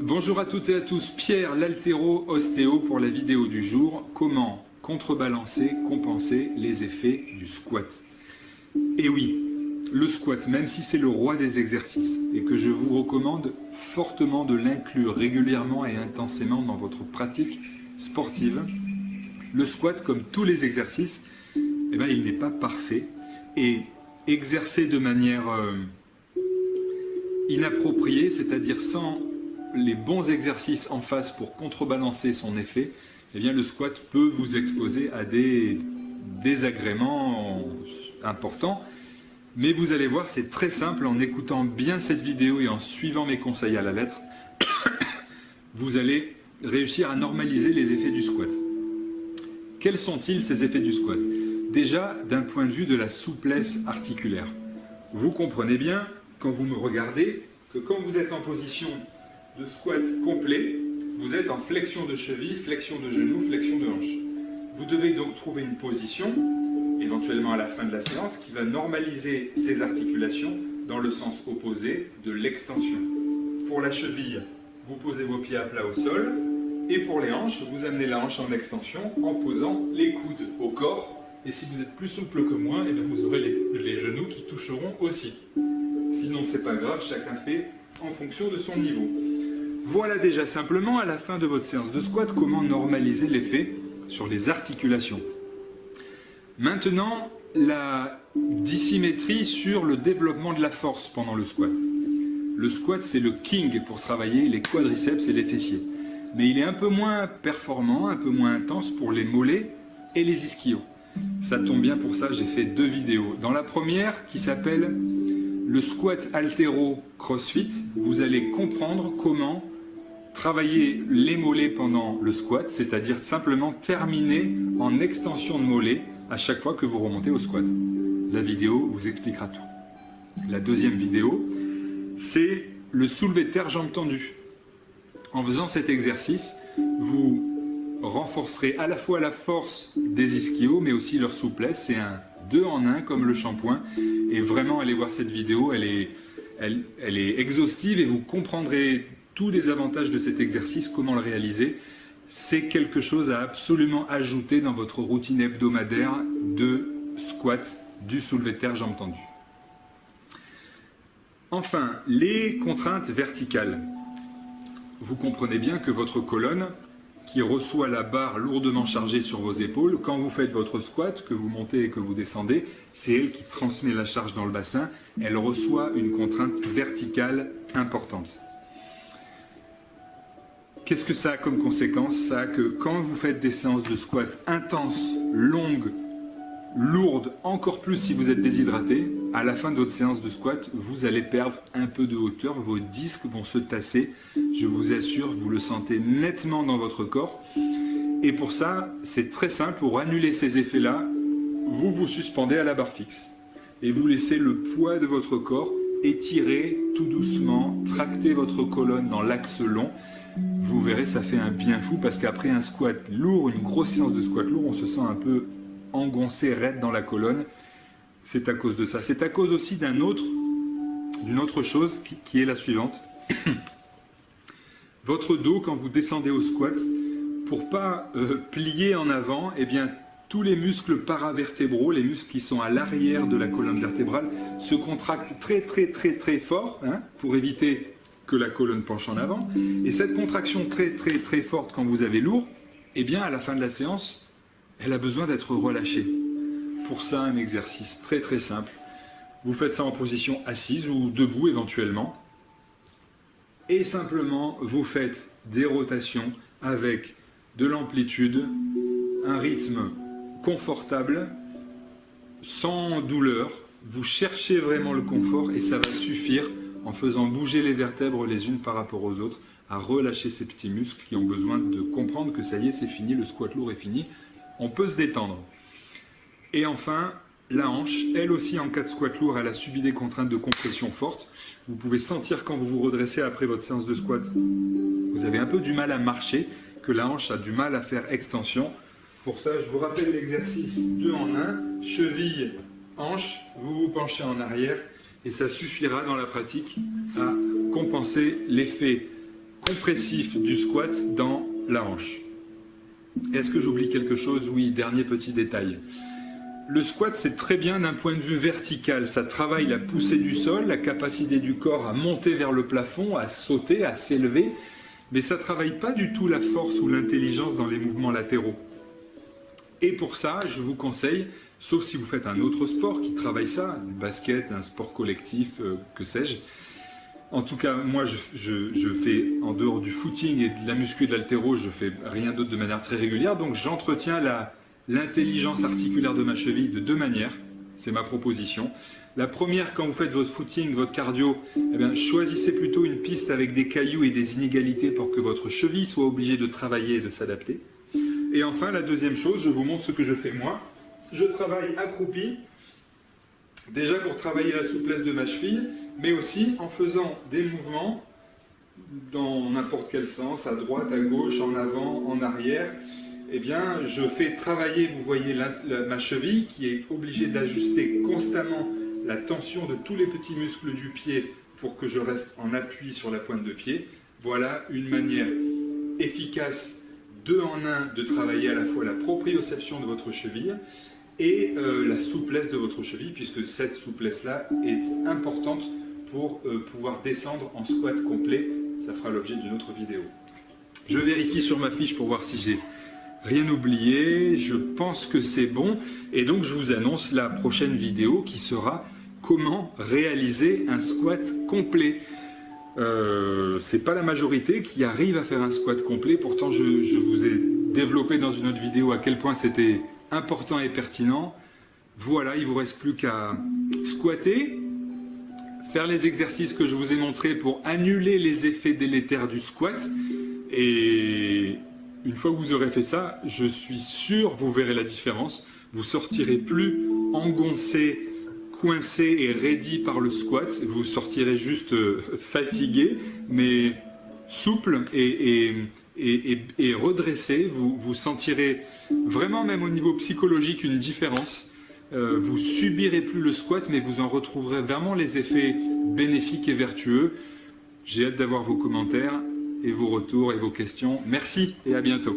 Bonjour à toutes et à tous, Pierre l'haltéro-ostéo pour la vidéo du jour. Comment contrebalancer, compenser les effets du squat. Et oui, le squat, même si c'est le roi des exercices et que je vous recommande fortement de l'inclure régulièrement et intensément dans votre pratique sportive, le squat, comme tous les exercices, il n'est pas parfait et exercé de manière inappropriée, c'est-à-dire sans les bons exercices en face pour contrebalancer son effet, le squat peut vous exposer à des désagréments importants. Mais vous allez voir, c'est très simple, en écoutant bien cette vidéo et en suivant mes conseils à la lettre, vous allez réussir à normaliser les effets du squat. Quels sont-ils ces effets du squat? Déjà, d'un point de vue de la souplesse articulaire. Vous comprenez bien, quand vous me regardez, que quand vous êtes en position de squat complet, vous êtes en flexion de cheville, flexion de genou, flexion de hanche. Vous devez donc trouver une position, éventuellement à la fin de la séance, qui va normaliser ces articulations dans le sens opposé de l'extension. Pour la cheville, vous posez vos pieds à plat au sol, et pour les hanches, vous amenez la hanche en extension en posant les coudes au corps. Et si vous êtes plus souple que moi, vous aurez les genoux qui toucheront aussi. Sinon, c'est pas grave, chacun fait en fonction de son niveau. Voilà déjà simplement, à la fin de votre séance de squat, comment normaliser l'effet sur les articulations. Maintenant, la dissymétrie sur le développement de la force pendant le squat. Le squat, c'est le king pour travailler les quadriceps et les fessiers. Mais il est un peu moins performant, un peu moins intense pour les mollets et les ischios. Ça tombe bien, pour ça, j'ai fait 2 vidéos. Dans la première, qui s'appelle le squat haltéro crossfit, vous allez comprendre comment travailler les mollets pendant le squat, c'est-à-dire simplement terminer en extension de mollets à chaque fois que vous remontez au squat. La vidéo vous expliquera tout. La deuxième vidéo, c'est le soulevé de terre jambes tendues. En faisant cet exercice, vous renforcerez à la fois la force des ischios, mais aussi leur souplesse. C'est un 2 en 1 comme le shampoing. Et vraiment, allez voir cette vidéo, elle est exhaustive et vous comprendrez tous les avantages de cet exercice, comment le réaliser. C'est quelque chose à absolument ajouter dans votre routine hebdomadaire de squat, du soulevé de terre jambes tendues. Enfin, les contraintes verticales. Vous comprenez bien que votre colonne, qui reçoit la barre lourdement chargée sur vos épaules, quand vous faites votre squat, que vous montez et que vous descendez, c'est elle qui transmet la charge dans le bassin. Elle reçoit une contrainte verticale importante. Qu'est-ce que ça a comme conséquence? Ça a que quand vous faites des séances de squat intenses, longues, lourdes, encore plus si vous êtes déshydraté, à la fin de votre séance de squat, vous allez perdre un peu de hauteur, vos disques vont se tasser. Je vous assure, vous le sentez nettement dans votre corps. Et pour ça, c'est très simple, pour annuler ces effets-là, vous vous suspendez à la barre fixe. Et vous laissez le poids de votre corps étirer tout doucement, tracter votre colonne dans l'axe long. Vous verrez, ça fait un bien fou parce qu'après un squat lourd, une grosse séance de squat lourd, on se sent un peu engoncé, raide dans la colonne. C'est à cause de ça. C'est à cause aussi d'une autre chose qui est la suivante. Votre dos, quand vous descendez au squat, pour pas plier en avant, tous les muscles paravertébraux, les muscles qui sont à l'arrière de la colonne vertébrale, se contractent très très très très fort pour éviter que la colonne penche en avant. Et cette contraction très très très forte quand vous avez lourd, à la fin de la séance, elle a besoin d'être relâchée. Pour ça, un exercice très très simple. Vous faites ça en position assise ou debout éventuellement. Et simplement, vous faites des rotations avec de l'amplitude, un rythme confortable, sans douleur. Vous cherchez vraiment le confort et ça va suffire, en faisant bouger les vertèbres les unes par rapport aux autres, à relâcher ces petits muscles qui ont besoin de comprendre que ça y est, c'est fini, le squat lourd est fini. On peut se détendre. Et enfin, la hanche, elle aussi en cas de squat lourd, elle a subi des contraintes de compression fortes. Vous pouvez sentir quand vous vous redressez après votre séance de squat, vous avez un peu du mal à marcher, que la hanche a du mal à faire extension. Pour ça, je vous rappelle l'exercice 2 en 1, cheville, hanche, vous vous penchez en arrière et ça suffira dans la pratique à compenser l'effet compressif du squat dans la hanche. Est-ce que j'oublie quelque chose? Oui, dernier petit détail. Le squat, c'est très bien d'un point de vue vertical. Ça travaille la poussée du sol, la capacité du corps à monter vers le plafond, à sauter, à s'élever. Mais ça ne travaille pas du tout la force ou l'intelligence dans les mouvements latéraux. Et pour ça, je vous conseille, sauf si vous faites un autre sport qui travaille ça, du basket, un sport collectif, que sais-je. En tout cas, moi, je fais, en dehors du footing et de la muscu et de l'haltéro, je fais rien d'autre de manière très régulière. Donc, j'entretiens l'intelligence articulaire de ma cheville de deux manières. C'est ma proposition. La première, quand vous faites votre footing, votre cardio, eh bien, choisissez plutôt une piste avec des cailloux et des inégalités pour que votre cheville soit obligée de travailler et de s'adapter. Et enfin, la deuxième chose, je vous montre ce que je fais moi. Je travaille accroupi, déjà pour travailler la souplesse de ma cheville, mais aussi en faisant des mouvements dans n'importe quel sens, à droite, à gauche, en avant, en arrière. Eh bien, je fais travailler, vous voyez, ma cheville qui est obligée d'ajuster constamment la tension de tous les petits muscles du pied pour que je reste en appui sur la pointe de pied. Voilà une manière efficace, 2 en 1, de travailler à la fois la proprioception de votre cheville et la souplesse de votre cheville, puisque cette souplesse-là est importante pour pouvoir descendre en squat complet. Ça fera l'objet d'une autre vidéo. Je vérifie sur ma fiche pour voir si j'ai rien oublié. Je pense que c'est bon. Et donc, je vous annonce la prochaine vidéo qui sera comment réaliser un squat complet. C'est pas la majorité qui arrive à faire un squat complet. Pourtant, je vous ai développé dans une autre vidéo à quel point c'était important et pertinent. Voilà, il ne vous reste plus qu'à squatter, faire les exercices que je vous ai montrés pour annuler les effets délétères du squat. Et une fois que vous aurez fait ça, je suis sûr, vous verrez la différence. Vous sortirez plus engoncé, coincé et raidi par le squat. Vous sortirez juste fatigué, mais souple et redressé. Vous sentirez vraiment, même au niveau psychologique, une différence. Vous subirez plus le squat, mais vous en retrouverez vraiment les effets bénéfiques et vertueux. J'ai hâte d'avoir vos commentaires et vos retours et vos questions. Merci et à bientôt.